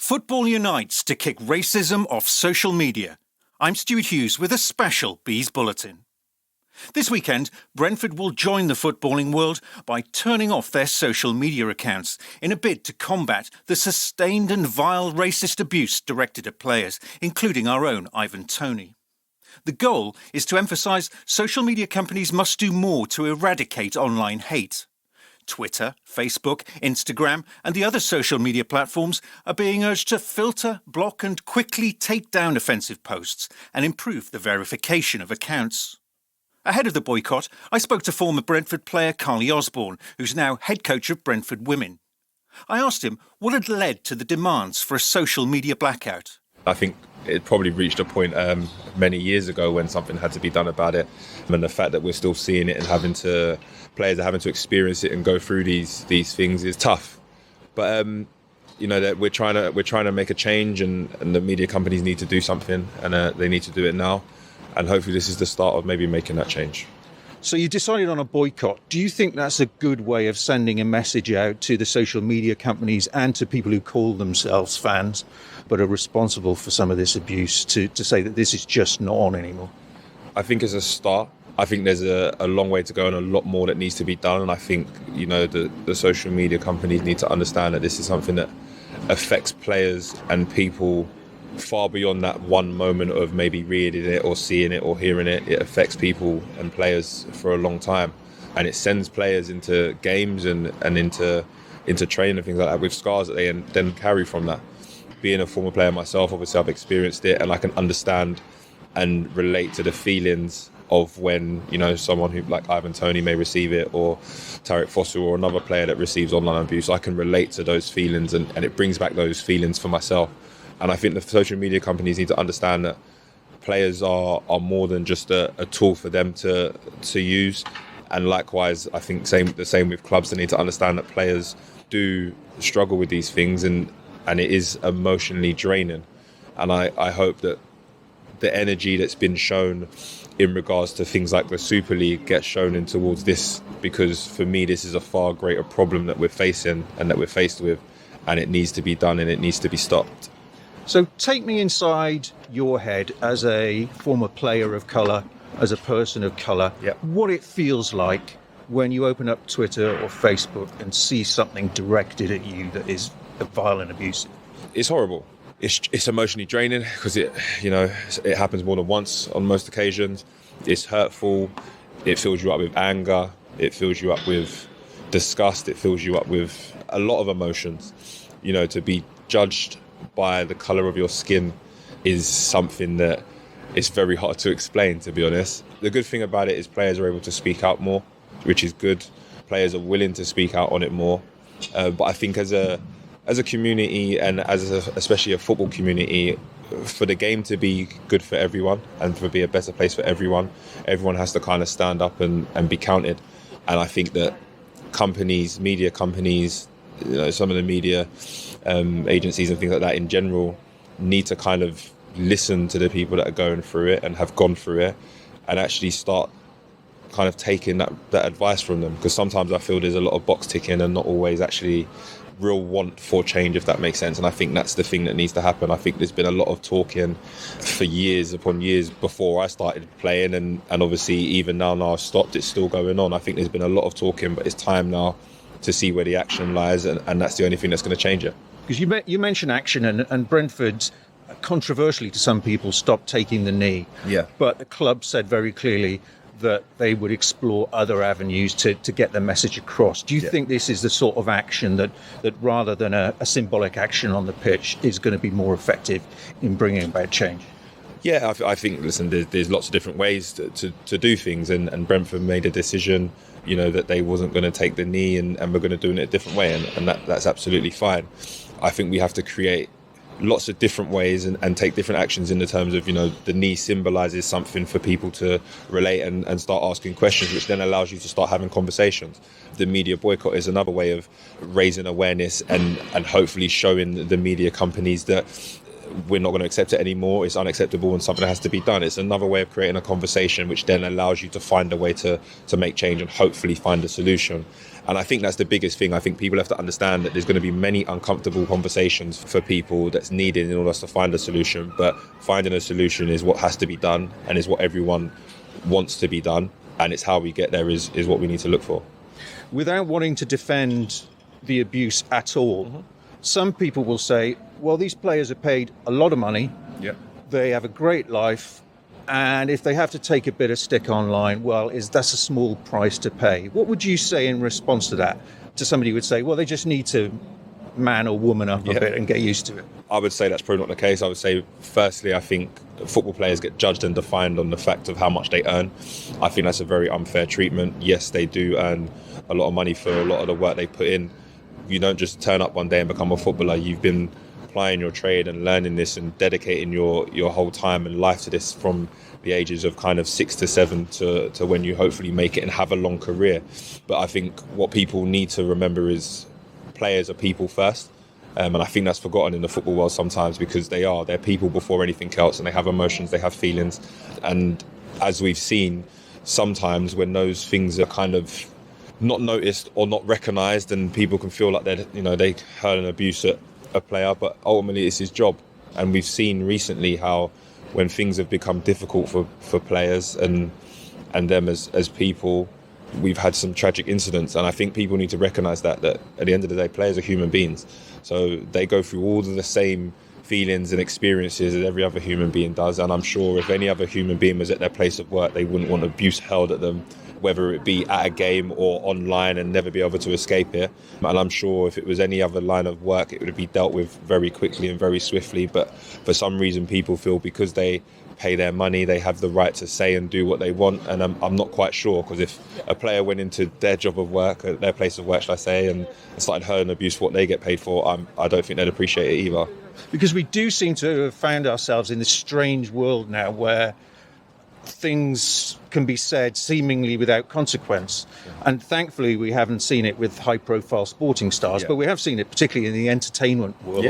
Football unites to kick racism off social media. I'm Stuart Hughes with a special Bees Bulletin. This weekend, Brentford will join the footballing world by turning off their social media accounts in a bid to combat the sustained and vile racist abuse directed at players, including our own Ivan Toney. The goal is to emphasise social media companies must do more to eradicate online hate. Twitter, Facebook, Instagram and the other social media platforms are being urged to filter, block and quickly take down offensive posts and improve the verification of accounts. Ahead of the boycott, I spoke to former Brentford player Carly Osborne, who's now head coach of Brentford Women. I asked him what had led to the demands for a social media blackout. I think it probably reached a point many years ago when something had to be done about it, and the fact that we're still seeing it and players are having to experience it and go through these things is tough. But that we're trying to make a change, and the media companies need to do something, and they need to do it now. And hopefully this is the start of maybe making that change. So you decided on a boycott. Do you think that's a good way of sending a message out to the social media companies and to people who call themselves fans but are responsible for some of this abuse to say that this is just not on anymore? I think as a start, I think there's a long way to go and a lot more that needs to be done. And I think, the social media companies need to understand that this is something that affects players and people far beyond that one moment of maybe reading it or seeing it or hearing it. It affects people and players for a long time, and it sends players into games and into training and things like that with scars that they then carry from that. Being a former player myself, obviously I've experienced it, and I can understand and relate to the feelings of when someone who like Ivan Toney may receive it, or Tarek Fosu or another player that receives online abuse. I can relate to those feelings, and it brings back those feelings for myself. And I think the social media companies need to understand that players are more than just a tool for them to use. And likewise, I think the same with clubs. They need to understand that players do struggle with these things, and it is emotionally draining. And I hope that the energy that's been shown in regards to things like the Super League gets shown in towards this, because for me this is a far greater problem that we're facing and that we're faced with, and it needs to be done and it needs to be stopped. So take me inside your head as a former player of colour, as a person of colour, What it feels like when you open up Twitter or Facebook and see something directed at you that is violent, abusive. It's horrible. It's emotionally draining because it happens more than once on most occasions. It's hurtful. It fills you up with anger. It fills you up with disgust. It fills you up with a lot of emotions. To be judged by the colour of your skin is something that is very hard to explain, to be honest. The good thing about it is players are able to speak out more, which is good. Players are willing to speak out on it more. But I think as a community, and especially a football community, for the game to be good for everyone and to be a better place for everyone has to kind of stand up and be counted. And I think that media companies, some of the media agencies and things like that in general need to kind of listen to the people that are going through it and have gone through it, and actually start kind of taking that advice from them, because sometimes I feel there's a lot of box ticking and not always actually real want for change, if that makes sense. And I think that's the thing that needs to happen. I think there's been a lot of talking for years upon years before I started playing, and obviously even now I've stopped, it's still going on. I think there's been a lot of talking, but it's time now to see where the action lies, and that's the only thing that's going to change it. Because you mentioned action, and Brentford, controversially to some people, stopped taking the knee. Yeah. But the club said very clearly that they would explore other avenues to get the message across. Do you think this is the sort of action that rather than a symbolic action on the pitch is going to be more effective in bringing about change? Yeah, I think, listen, there's lots of different ways to do things, and Brentford made a decision, that they wasn't going to take the knee, and we're going to do it a different way, and that's absolutely fine. I think we have to create lots of different ways and take different actions in the terms of, the knee symbolises something for people to relate and start asking questions, which then allows you to start having conversations. The media boycott is another way of raising awareness and hopefully showing the media companies that we're not going to accept it anymore, it's unacceptable and something has to be done. It's another way of creating a conversation which then allows you to find a way to make change and hopefully find a solution. And I think that's the biggest thing. I think people have to understand that there's going to be many uncomfortable conversations for people that's needed in order to find a solution. But finding a solution is what has to be done and is what everyone wants to be done. And it's how we get there is what we need to look for. Without wanting to defend the abuse at all, some people will say, well, these players are paid a lot of money. Yeah. They have a great life. And if they have to take a bit of stick online, well, that's a small price to pay. What would you say in response to that? To somebody who would say, well, they just need to man or woman up a bit and get used to it. I would say that's probably not the case. I would say, firstly, I think football players get judged and defined on the fact of how much they earn. I think that's a very unfair treatment. Yes, they do earn a lot of money for a lot of the work they put in. You don't just turn up one day and become a footballer. You've been applying your trade and learning this and dedicating your whole time and life to this from the ages of kind of 6 to 7 to when you hopefully make it and have a long career. But I think what people need to remember is players are people first. And I think that's forgotten in the football world sometimes, because they're people before anything else, and they have emotions, they have feelings. And as we've seen, sometimes when those things are kind of not noticed or not recognised, and people can feel like they heard an abuse at a player, but ultimately it's his job. And we've seen recently how when things have become difficult for players and them as people, we've had some tragic incidents. And I think people need to recognise that at the end of the day, players are human beings. So they go through all of the same feelings and experiences as every other human being does. And I'm sure if any other human being was at their place of work, they wouldn't want abuse hurled at them, whether it be at a game or online, and never be able to escape it. And I'm sure if it was any other line of work, it would be dealt with very quickly and very swiftly. But for some reason, people feel because they pay their money, they have the right to say and do what they want. And I'm not quite sure, because if a player went into their job of work, their place of work, shall I say, and started hurling abuse for what they get paid for, I don't think they'd appreciate it either. Because we do seem to have found ourselves in this strange world now where things can be said seemingly without consequence. And thankfully, we haven't seen it with high-profile sporting stars, but we have seen it particularly in the entertainment world.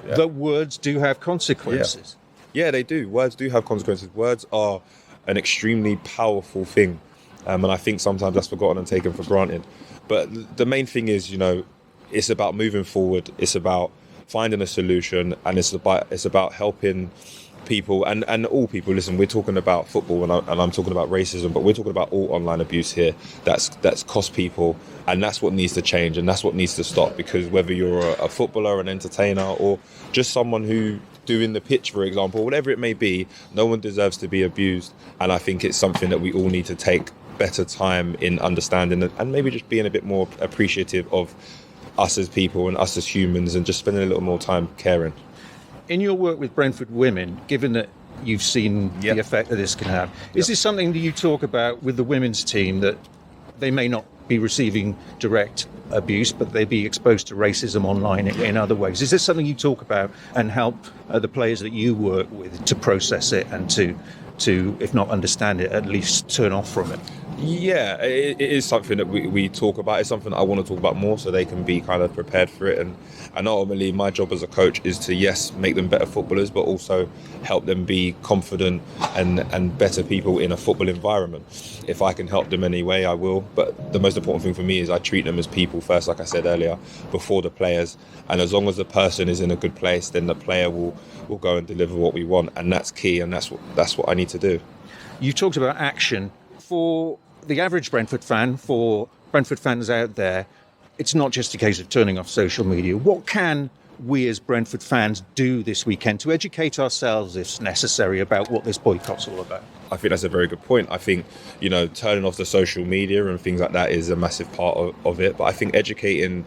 That words do have consequences. Yeah, they do. Words do have consequences. Words are an extremely powerful thing. And I think sometimes that's forgotten and taken for granted. But the main thing is, it's about moving forward. It's about finding a solution, and it's about helping people and all people. Listen, we're talking about football and I'm talking about racism, but we're talking about all online abuse here that's cost people, and that's what needs to change, and that's what needs to stop. Because whether you're a footballer, an entertainer, or just someone who doing the pitch, for example, whatever it may be, no one deserves to be abused. And I think it's something that we all need to take better time in understanding, and maybe just being a bit more appreciative of us as people and us as humans, and just spending a little more time caring. In your work with Brentford women, given that you've seen the effect that this can have, is this something that you talk about with the women's team, that they may not be receiving direct abuse, but they be exposed to racism online in other ways? Is this something you talk about and help the players that you work with to process it and to, if not understand it, at least turn off from it? Yeah, it is something that we talk about. It's something that I want to talk about more, so they can be kind of prepared for it. And ultimately, my job as a coach is to, yes, make them better footballers, but also help them be confident and better people in a football environment. If I can help them any way, I will. But the most important thing for me is I treat them as people first, like I said earlier, before the players. And as long as the person is in a good place, then the player will go and deliver what we want. And that's key, and that's what I need to do. You talked about action. For the average Brentford fan, for Brentford fans out there, it's not just a case of turning off social media. What can we as Brentford fans do this weekend to educate ourselves, if necessary, about what this boycott's all about? I think that's a very good point. I think, turning off the social media and things like that is a massive part of it. But I think educating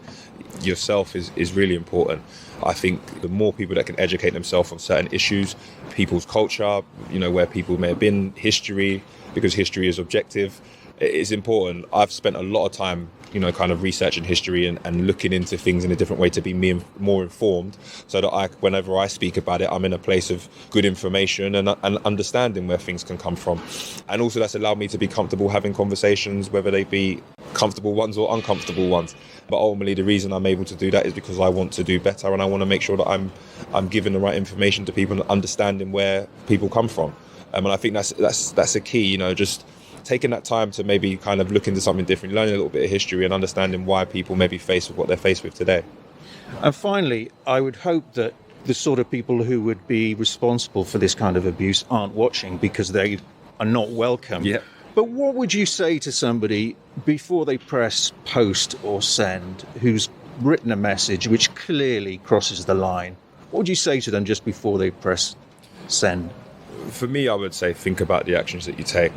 yourself is really important. I think the more people that can educate themselves on certain issues, people's culture, where people may have been, history, because history is objective, it's important. I've spent a lot of time, kind of researching history and looking into things in a different way to be more informed, so that whenever I speak about it, I'm in a place of good information and understanding where things can come from. And also that's allowed me to be comfortable having conversations, whether they be comfortable ones or uncomfortable ones. But ultimately, the reason I'm able to do that is because I want to do better, and I want to make sure that I'm giving the right information to people and understanding where people come from. And I think that's a key, just taking that time to maybe kind of look into something different, learning a little bit of history and understanding why people may be faced with what they're faced with today. And finally, I would hope that the sort of people who would be responsible for this kind of abuse aren't watching because they are not welcome. Yeah. But what would you say to somebody before they press post or send who's written a message which clearly crosses the line? What would you say to them just before they press send? For me, I would say think about the actions that you take.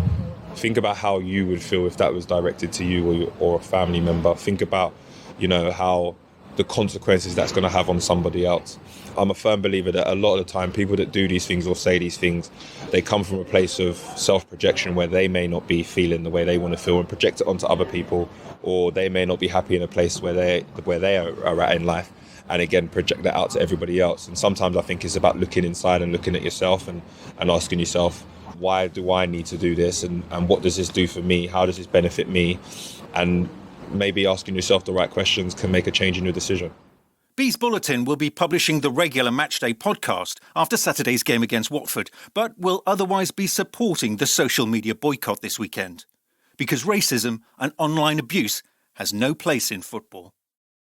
Think about how you would feel if that was directed to you or a family member. Think about, how the consequences that's going to have on somebody else. I'm a firm believer that a lot of the time people that do these things or say these things, they come from a place of self-projection where they may not be feeling the way they want to feel and project it onto other people, or they may not be happy in a place where they are at in life, and again project that out to everybody else. And sometimes I think it's about looking inside and looking at yourself and asking yourself, why do I need to do this, and what does this do for me? How does this benefit me? And maybe asking yourself the right questions can make a change in your decision. Bees Bulletin will be publishing the regular Matchday podcast after Saturday's game against Watford, but will otherwise be supporting the social media boycott this weekend. Because racism and online abuse has no place in football.